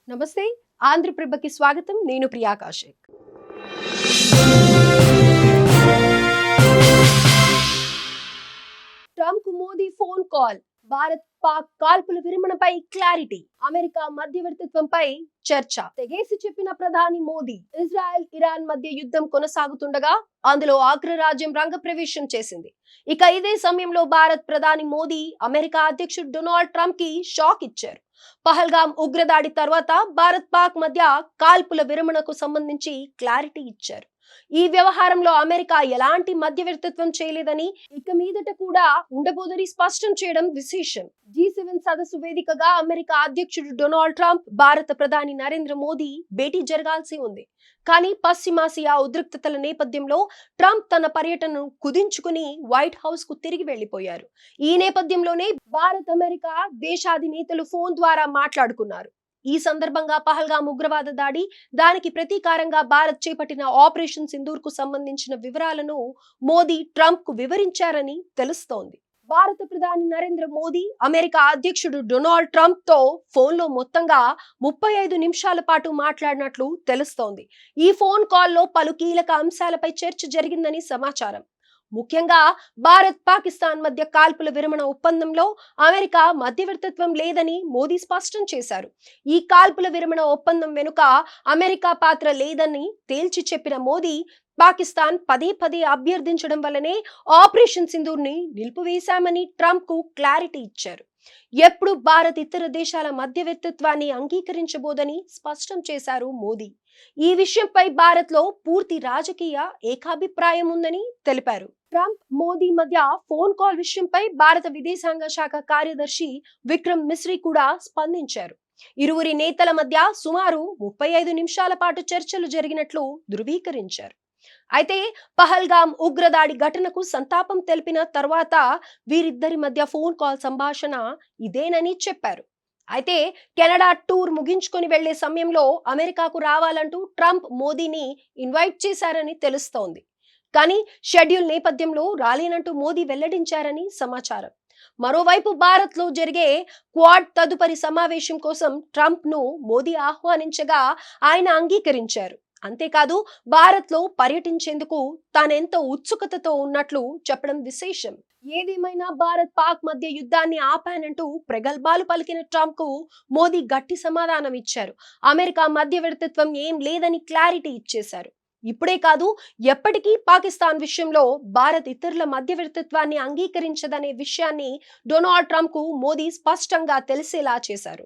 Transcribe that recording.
నమస్తే. ఆంధ్రప్రభకి స్వాగతం. నేను ప్రియా కాశేక్. Trump Modi phone call, Bharat Pak కాల్పుల విరమణపై క్లారిటీ, అమెరికా మధ్యవర్తిత్వంపై చర్చ. తెగేసి చెప్పిన ప్రధాని మోదీ, ఇజ్రాయెల్ ఇరాన్ మధ్య యుద్ధం కొనసాగుతుండగా అందులో అగ్రరాజ్యం రంగప్రవేశం చేసింది. ఇక ఇదే సమయంలో భారత్ ప్రధాని మోదీ అమెరికా అధ్యక్షుడు డొనాల్డ్ ట్రంప్ కి షాక్ ఇచ్చారు. పహల్గాం ఉగ్రదాడి తర్వాత భారత్ పాక్ మధ్య కాల్పుల విరమణకు సంబంధించి క్లారిటీ ఇచ్చారు. ఈ వ్యవహారంలో అమెరికా ఎలాంటి మధ్యవర్తిత్వం చేయలేదని, ఇక మీదట కూడా ఉండబోదని స్పష్టం చేయడం విశేషం. G7 సదస్సు వేదికగా అమెరికా అధ్యక్షుడు డొనాల్డ్ ట్రంప్, భారత ప్రధాని నరేంద్ర మోదీ భేటీ జరగాల్సి ఉంది. కానీ పశ్చిమాసియా ఉద్రిక్తతల నేపథ్యంలో ట్రంప్ తన పర్యటనను కుదించుకుని వైట్ హౌస్ కు తిరిగి వెళ్లిపోయారు. ఈ నేపథ్యంలోనే భారత్ అమెరికా దేశాధినేతలు ఫోన్ ద్వారా మాట్లాడుకున్నారు. ఈ సందర్భంగా పహల్గాం ఉగ్రవాద దాడి, దానికి ప్రతీకారంగా భారత్ చేపట్టిన ఆపరేషన్ సింధూర్ కు సంబంధించిన వివరాలను మోదీ ట్రంప్ కు వివరించారని తెలుస్తోంది. భారత ప్రధాని నరేంద్ర మోదీ అమెరికా అధ్యక్షుడు డొనాల్డ్ ట్రంప్ తో ఫోన్ లో మొత్తంగా 35 నిమిషాల పాటు మాట్లాడినట్లు తెలుస్తోంది. ఈ ఫోన్ కాల్లో పలు కీలక అంశాలపై చర్చ జరిగిందని సమాచారం. ముఖ్యంగా భారత్ పాకిస్తాన్ మధ్య కాల్పుల విరమణ ఒప్పందంలో అమెరికా మధ్యవర్తిత్వం లేదని మోదీ స్పష్టం చేశారు. ఈ కాల్పుల విరమణ ఒప్పందం వెనుక అమెరికా పాత్ర లేదని తేల్చి చెప్పిన మోదీ, పాకిస్తాన్ పదే పదే అభ్యర్థించడం వల్లనే ఆపరేషన్ సింధూర్ ని నిలిపివేశామని ట్రంప్ కు క్లారిటీ ఇచ్చారు. ఎప్పుడు భారత్ ఇతర దేశాల మధ్యవర్తిత్వాన్ని అంగీకరించబోదని స్పష్టం చేశారు మోదీ. ఈ విషయంపై భారత్ లో పూర్తి రాజకీయ ఏకాభిప్రాయం ఉందని తెలిపారు. ట్రంప్ మోదీ మధ్య ఫోన్ కాల్ విషయంపై భారత విదేశాంగ శాఖ కార్యదర్శి విక్రమ్ మిశ్రీ కూడా స్పందించారు. ఇరువురి నేతల మధ్య సుమారు 35 నిమిషాల పాటు చర్చలు జరిగినట్లు ధృవీకరించారు. అయితే పహల్గాం ఉగ్రదాడి ఘటనకు సంతాపం తెలిపిన తర్వాత వీరిద్దరి మధ్య ఫోన్ కాల్ సంభాషణ ఇదేనని చెప్పారు. అయితే కెనడా టూర్ ముగించుకొని వెళ్లే సమయంలో అమెరికాకు రావాలంటూ ట్రంప్ మోదీని ఇన్వైట్ చేశారని తెలుస్తోంది. కానీ షెడ్యూల్ నేపథ్యంలో రాలేనంటూ మోదీ వెల్లడించారని సమాచారం. మరోవైపు భారత్ లో జరిగే క్వాడ్ తదుపరి సమావేశం కోసం ట్రంప్ ను మోదీ ఆహ్వానించగా ఆయన అంగీకరించారు. అంతేకాదు భారత్ లో పర్యటించేందుకు తానెంతో ఉత్సుకతతో ఉన్నట్లు చెప్పడం విశేషం. ఏదేమైనా భారత్ పాక్ మధ్య యుద్ధాన్ని ఆపానంటూ ప్రగల్భాలు పలికిన ట్రంప్ కు మోదీ గట్టి సమాధానం ఇచ్చారు. అమెరికా మధ్యవర్తిత్వం ఏం లేదని క్లారిటీ ఇచ్చేశారు. ఇప్పుడే కాదు, ఎప్పటికీ పాకిస్తాన్ విషయంలో భారత్ ఇతరుల మధ్యవర్తిత్వాన్ని అంగీకరించదనే విషయాన్ని డొనాల్డ్ ట్రంప్ కు మోదీ స్పష్టంగా తెలిసేలా చేశారు.